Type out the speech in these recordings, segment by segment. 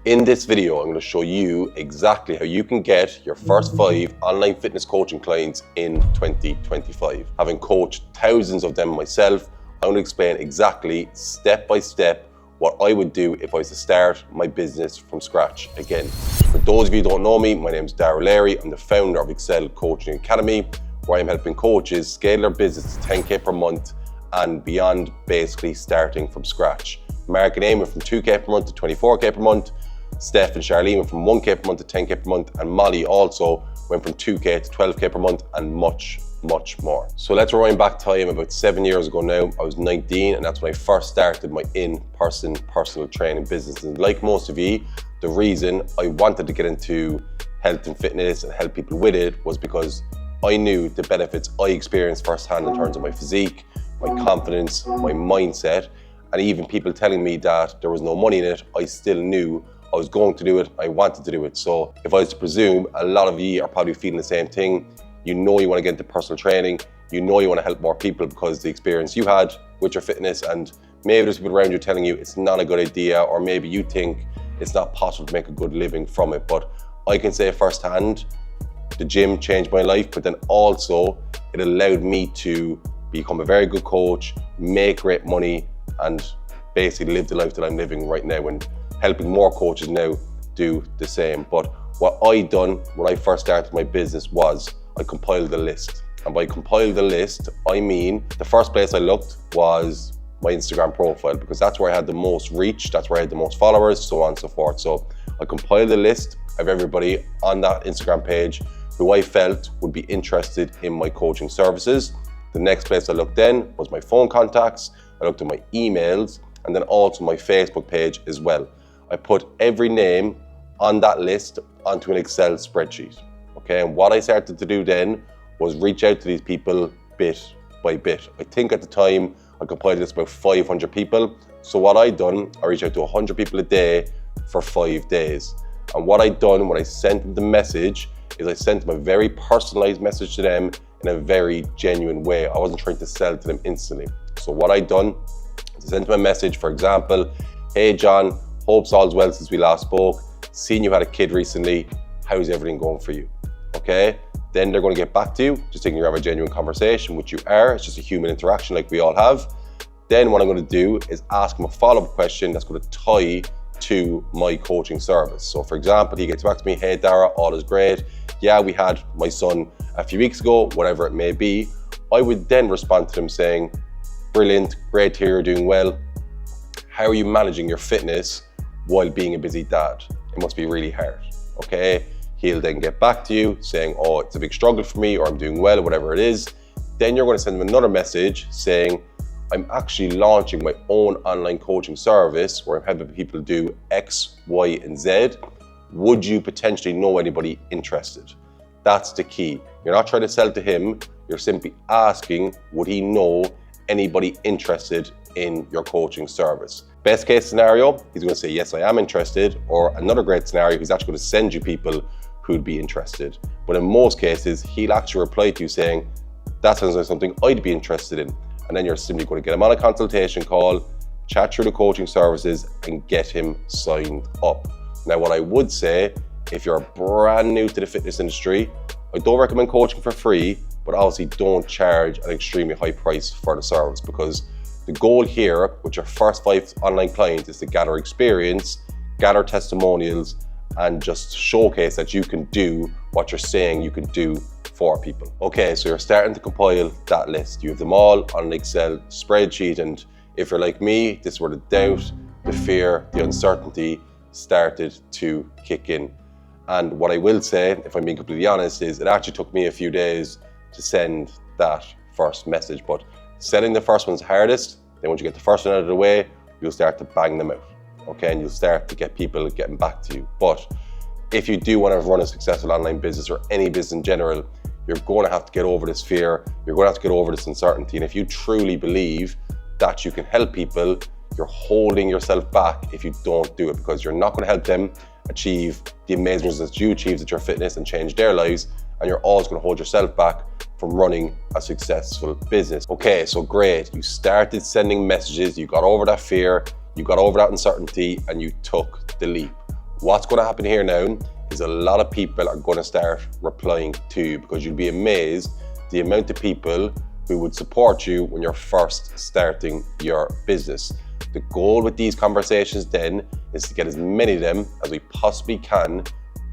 In this video, I'm going to show you exactly how you can get your first 5 online fitness coaching clients in 2025. Having coached thousands of them myself, I'm going to explain exactly step by step what I would do if I was to start my business from scratch again. For those of you who don't know me, my name is Darragh Larry. I'm the founder of Excel Coaching Academy, where I'm helping coaches scale their business to 10K per month and beyond, basically starting from scratch. Mark and Amy went from 2K per month to 24K per month. Steph and Charlene went from 1K per month to 10K per month, and Molly also went from 2K to 12K per month, and much more. So let's rewind back time about 7 years ago now. I was 19, and that's when I first started my in-person personal training business. And like most of you, the reason I wanted to get into health and fitness and help people with it was because I knew the benefits I experienced firsthand in terms of my physique, my confidence, my mindset, and even people telling me that there was no money in it. I still knew I was going to do it, I wanted to do it. So if I was to presume, a lot of you are probably feeling the same thing. You know you want to get into personal training, you know you want to help more people because the experience you had with your fitness, and maybe there's people around you telling you it's not a good idea, or maybe you think it's not possible to make a good living from it. But I can say firsthand, the gym changed my life, but then also it allowed me to become a very good coach, make great money, and basically live the life that I'm living right now, and helping more coaches now do the same. But what I done when I first started my business was I compiled a list. And by compiled a list, I mean the first place I looked was my Instagram profile, because that's where I had the most reach, that's where I had the most followers, so on and so forth. So I compiled a list of everybody on that Instagram page who I felt would be interested in my coaching services. The next place I looked then was my phone contacts. I looked at my emails, and then also my Facebook page as well. I put every name on that list onto an Excel spreadsheet, okay? And what I started to do then was reach out to these people bit by bit. I think at the time I compiled this about 500 people. So what I done, I reached out to 100 people a day for 5 days. And what I done when I sent them the message is I sent them a very personalized message to them in a very genuine way. I wasn't trying to sell to them instantly. So what I done is I sent them a message, for example, hey John, hopes all's well since we last spoke. Seen you had a kid recently. How's everything going for you? Okay. Then they're going to get back to you, just thinking you have a genuine conversation, which you are. It's just a human interaction like we all have. Then what I'm going to do is ask them a follow-up question that's going to tie to my coaching service. So for example, he gets back to me, hey Darragh, all is great. Yeah, we had my son a few weeks ago, whatever it may be. I would then respond to them saying, brilliant, great to hear you're doing well. How are you managing your fitness while being a busy dad? It must be really hard, okay? He'll then get back to you saying, oh, it's a big struggle for me, or I'm doing well, whatever it is. Then you're going to send them another message saying, I'm actually launching my own online coaching service where I'm helping people do X, Y, and Z. Would you potentially know anybody interested? That's the key. You're not trying to sell to him, you're simply asking, would he know anybody interested in your coaching service? Best case scenario, he's going to say, yes, I am interested. Or another great scenario, he's actually going to send you people who'd be interested. But in most cases, he'll actually reply to you saying, that sounds like something I'd be interested in. And then you're simply going to get him on a consultation call, chat through the coaching services, and get him signed up. Now, what I would say, if you're brand new to the fitness industry, I don't recommend coaching for free, but obviously don't charge an extremely high price for the service, because the goal here with your first 5 online clients is to gather experience, gather testimonials, and just showcase that you can do what you're saying you can do for people. Okay, so you're starting to compile that list. You have them all on an Excel spreadsheet, and if you're like me, this is where the doubt, the fear, the uncertainty started to kick in. And what I will say, if I'm being completely honest, is it actually took me a few days to send that first message. But sending the first one's hardest. Then once you get the first one out of the way, you'll start to bang them out, okay? And you'll start to get people getting back to you. But if you do want to run a successful online business, or any business in general, you're going to have to get over this fear. You're going to have to get over this uncertainty. And if you truly believe that you can help people, you're holding yourself back if you don't do it, because you're not going to help them achieve the amazing results you achieved at your fitness and change their lives. And you're always going to hold yourself back from running a successful business. Okay, so great. You started sending messages, you got over that fear, you got over that uncertainty, and you took the leap. What's going to happen here now is a lot of people are going to start replying to you, because you'll be amazed the amount of people who would support you when you're first starting your business. The goal with these conversations then is to get as many of them as we possibly can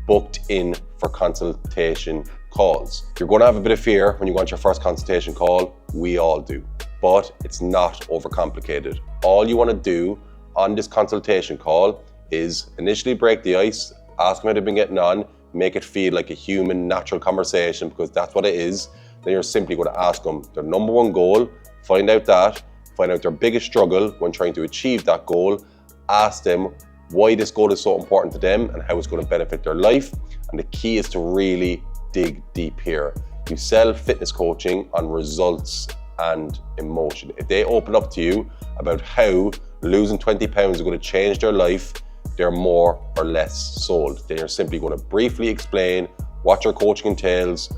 booked in for consultation calls. You're going to have a bit of fear when you want your first consultation call. We all do, but it's not overcomplicated. All you want to do on this consultation call is initially break the ice, ask them how they've been getting on, make it feel like a human, natural conversation, because that's what it is. Then you're simply going to ask them their number one goal, find out their biggest struggle when trying to achieve that goal, ask them why this goal is so important to them and how it's going to benefit their life. And the key is to really dig deep here. You sell fitness coaching on results and emotion. If they open up to you about how losing 20 pounds is going to change their life, they're more or less sold. Then you're simply going to briefly explain what your coaching entails,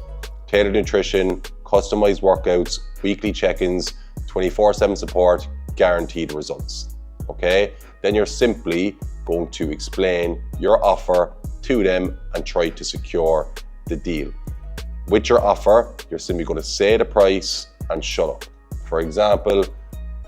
tailored nutrition, customized workouts, weekly check-ins, 24/7 support, guaranteed results. Okay? Then you're simply going to explain your offer to them and try to secure the deal. With your offer, you're simply going to say the price and shut up. For example,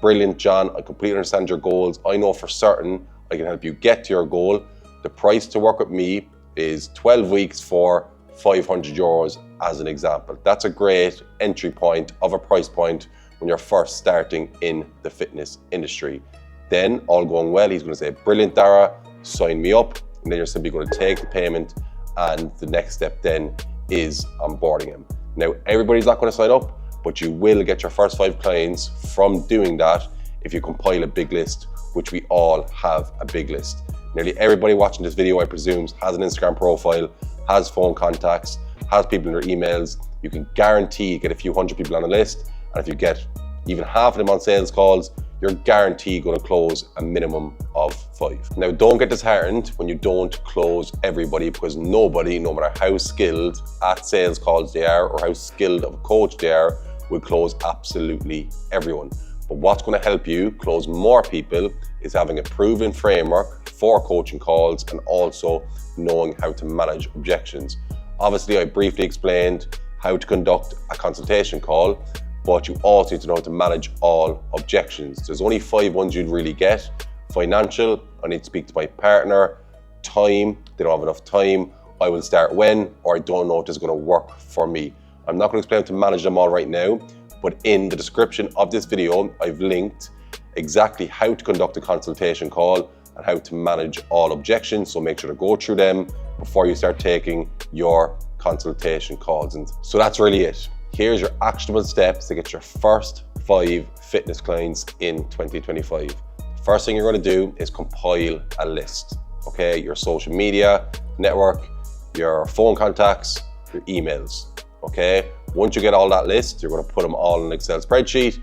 brilliant, John, I completely understand your goals. I know for certain I can help you get to your goal. The price to work with me is 12 weeks for 500 euros as an example. That's a great entry point of a price point when you're first starting in the fitness industry. Then, all going well, he's going to say, brilliant, Dara, sign me up. And then you're simply going to take the payment, and the next step then is onboarding him. Now, everybody's not going to sign up, but you will get your first 5 clients from doing that if you compile a big list, which we all have a big list. Nearly everybody watching this video, I presume, has an Instagram profile, has phone contacts, has people in their emails. You can guarantee get a few hundred people on the list, and if you get even half of them on sales calls, you're guaranteed going to close a minimum of 5. Now, don't get disheartened when you don't close everybody, because nobody, no matter how skilled at sales calls they are or how skilled of a coach they are, will close absolutely everyone. But what's going to help you close more people is having a proven framework for coaching calls and also knowing how to manage objections. Obviously, I briefly explained how to conduct a consultation call, but you also need to know how to manage all objections. There's only 5 ones you'd really get. Financial, I need to speak to my partner. Time, they don't have enough time. I will start when, or I don't know if this is going to work for me. I'm not going to explain how to manage them all right now, but in the description of this video, I've linked exactly how to conduct a consultation call and how to manage all objections. So make sure to go through them before you start taking your consultation calls. And so that's really it. Here's your actionable steps to get your first 5 fitness clients in 2025. First thing you're going to do is compile a list. Okay, your social media network, your phone contacts, your emails. Okay, once you get all that list, you're going to put them all in an Excel spreadsheet.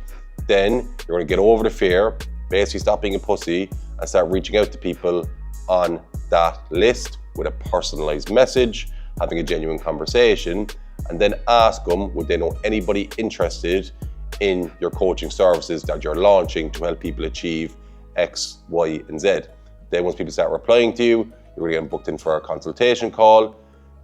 Then you're going to get over the fear, basically stop being a pussy and start reaching out to people on that list with a personalized message, having a genuine conversation, and then ask them, would they know anybody interested in your coaching services that you're launching to help people achieve X, Y, and Z. Then once people start replying to you, you're going to get them booked in for a consultation call.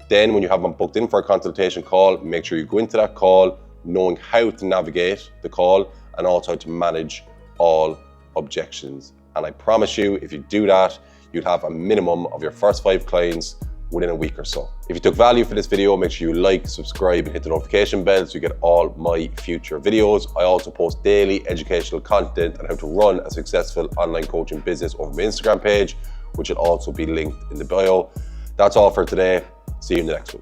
Then when you have them booked in for a consultation call, make sure you go into that call knowing how to navigate the call and also how to manage all objections. And I promise you, if you do that, you'd have a minimum of your first 5 clients within a week or so. If you took value from this video, make sure you like, subscribe, and hit the notification bell so you get all my future videos. I also post daily educational content on how to run a successful online coaching business over my Instagram page, which will also be linked in the bio. That's all for today. See you in the next one.